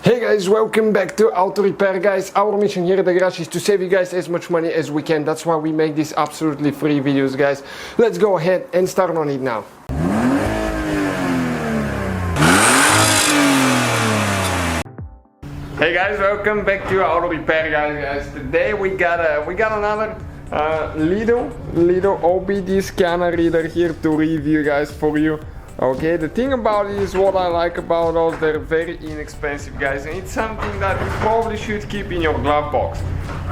Hey guys, welcome back to Auto Repair, guys. Our mission here at the garage is to save you guys as much money as we can. That's why we make these absolutely free videos, guys. Let's go ahead and start on it now. Hey guys, welcome back to Auto Repair, guys. Today we got another little OBDII scanner reader here to review, guys, for you. Okay, the thing about it is, what I like about those, they're very inexpensive, guys, and it's something that you probably should keep in your glove box.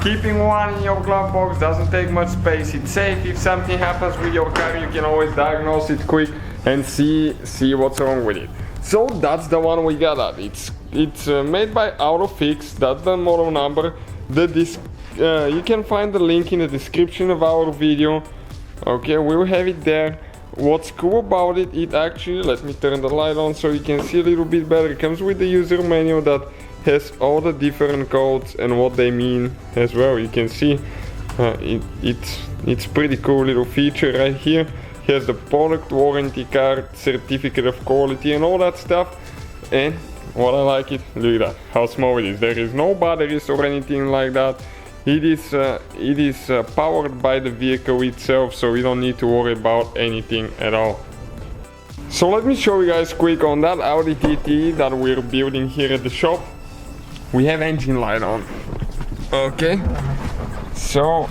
Keeping one in your glove box doesn't take much space, it's safe. If something happens with your car, you can always diagnose it quick and see what's wrong with it. So that's the one we got at. It's made by Autophix, that's the model number. You can find the link in the description of our video. Okay, we'll have it there. What's cool about it, it actually, let me turn the light on so you can see a little bit better. It comes with the user manual that has all the different codes and what they mean as well. You can see it's pretty cool little feature right here. Here's the product warranty card, certificate of quality and all that stuff. And what I like it, look at that, how small it is. There is no batteries or anything like that. It is powered by the vehicle itself, so we don't need to worry about anything at all. So let me show you guys quick on that Audi TT that we're building here at the shop. We have engine light on. Okay, so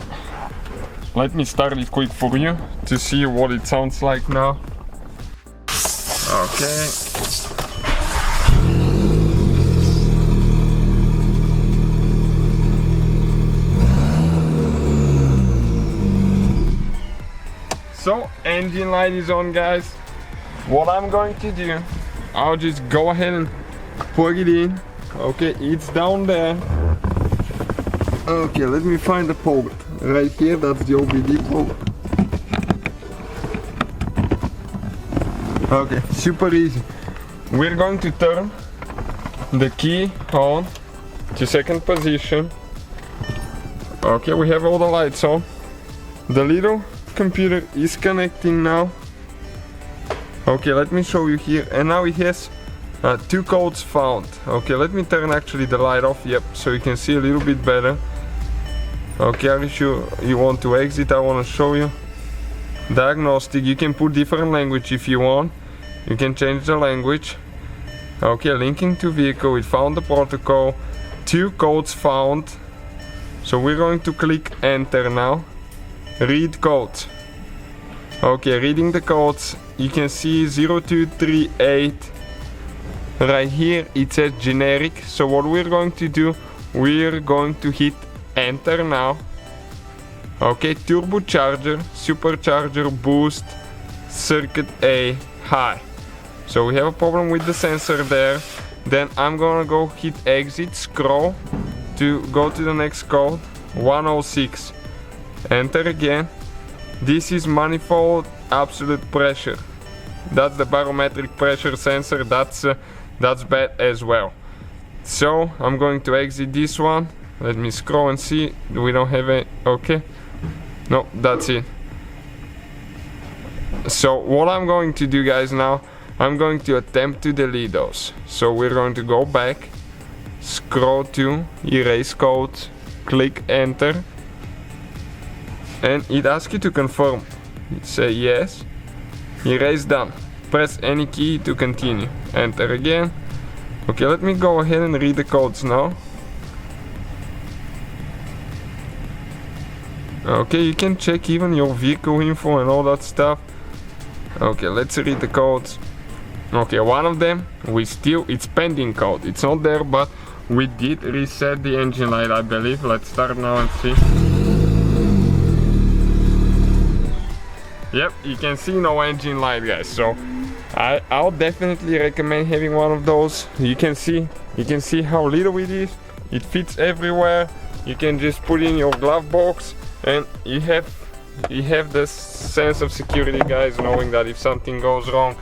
let me start it quick for you to see what it sounds like now. Okay. So engine light is on, guys. What I'm going to do, I'll just go ahead and plug it in. Okay, it's down there. Okay, let me find the port. Right here, that's the OBDII port. Okay, super easy. We're going to turn the key on to second position. Okay, we have all the lights on. The little computer is connecting now. Okay, let me show you here, and now it has 2 codes found. Okay, let me turn actually the light off, yep, so you can see a little bit better. Okay, are you sure you want to exit? I want to show you. Diagnostic, you can put different language if you want. You can change the language. Okay, linking to vehicle, it found the protocol. 2 codes found. So we're going to click enter now. Read codes. Okay, reading the codes, you can see 0238. Right here it says generic. So what we're going to do, we're going to hit enter now. Okay, turbocharger, supercharger, boost, circuit A, high. So we have a problem with the sensor there. Then I'm gonna go hit exit, scroll to go to the next code, 106. Enter again. This is manifold absolute pressure. That's the barometric pressure sensor. That's bad as well. So I'm going to exit this one. Let me scroll and see. We don't have a. Okay. No, that's it. So what I'm going to do, guys, now, I'm going to attempt to delete those. So we're going to go back, scroll to erase codes, click enter. And it asks you to confirm. Say yes. Erase done. Press any key to continue. Enter again. Okay, let me go ahead and read the codes now. Okay, you can check even your vehicle info and all that stuff. Okay, let's read the codes. Okay, one of them, it's pending code. It's not there, but we did reset the engine light, I believe. Let's start now and see. Yep, you can see no engine light, guys. So I'll definitely recommend having one of those. You can see how little it is. It fits everywhere. You can just put it in your glove box, and you have this sense of security, guys, knowing that if something goes wrong,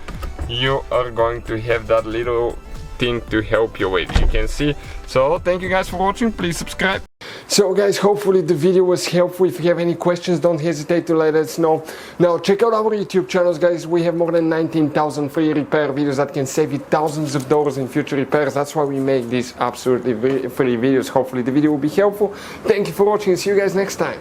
you are going to have that little thing to help you with. You can see. So thank you guys for watching. Please subscribe. So guys, hopefully the video was helpful. If you have any questions, don't hesitate to let us know. Now check out our YouTube channels, guys. We have more than 19,000 free repair videos that can save you thousands of dollars in future repairs. That's why we make these absolutely free videos. Hopefully the video will be helpful. Thank you for watching. See you guys next time.